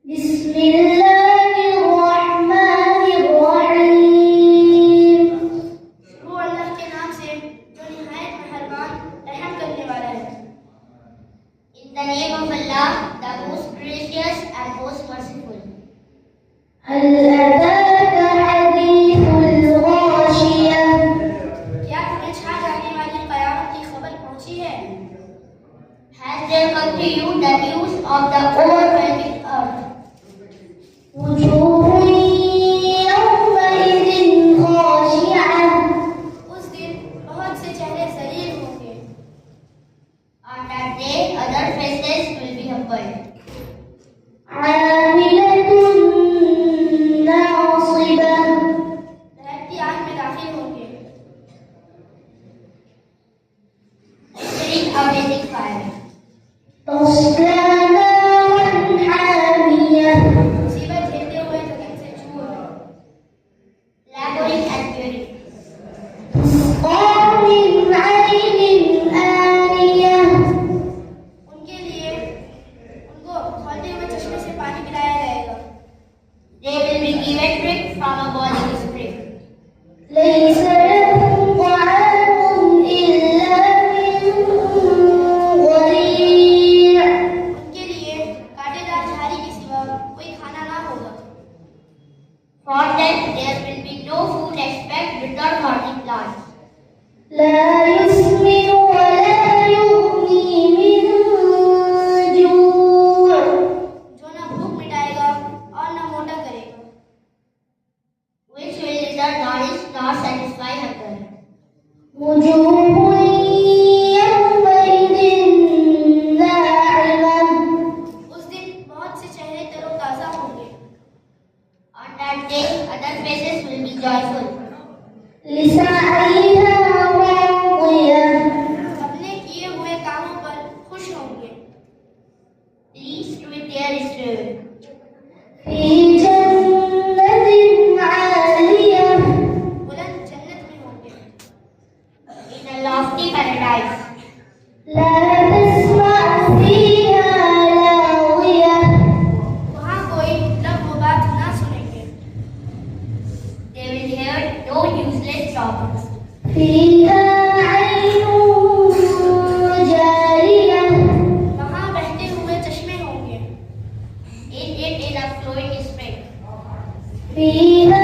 बिस्मिल्लाहिर्रहमानिर्रहीम। शुरू अल्लाह के नाम से जो निहायत मेहरबान रहम करने वाला है। In the name of Allah, the most gracious and most merciful. हल अताका हदीसुल गाशिया। क्या तुम्हें छा जाने वाली क़यामत की खबर पहुंची है? Has there come to you the news of the overwhelming earth? वजूह यौमइज़िन खाशिआ। उस दिन बहुत से चेहरे ज़लील होंगे। On that day, other faces will be humbled. आमिलतुन नासिबा। दहकती आग में दाखिल होंगे। Entering a blazing fire. तस्ला Naran हामिया। मुसीबत झेलते हुए जगत से दूर। Laboring and fury. तुस्क़ा मिन ऐनिन आनिया। उनके लिए उनको खौलते हुए चश्मे से पानी पिलाया जाएगा। They will be given drink from a boiling spring. Lace लहुम तआमुन इल्ला मिन ज़रीअ। उनके लिए कांटेदार झाड़ी के सिवा कोई खाना ना होगा। For them, there will be no food except bitter thorny plants. ला युस्मिनु व ला युग़नी मिन जूअ। जो ना भूख मिटाएगा और ना मोटा करेगा। Which will neither nourish nor satisfy hunger. वजूह यौमइज़िन Naima. उस दिन बहुत से चेहरे तरोताज़ा होंगे। On that day, other faces will be joyful. लिसाइहा रादिया। अपने किए हुए कामों पर खुश होंगे। Pleased with their reward. फी जन्नतिन आलिया। बुलंद जन्नत में होंगे। In a lofty paradise. ला तस्मअ फीहा लाग़िया। वहाँ कोई लग़्व बात ना सुनेंगे। They will hear no useless talk. फीहा ऐनुन जारिया। वहाँ बहते हुए चश्मे होंगे। In it is a flowing spring. फीहा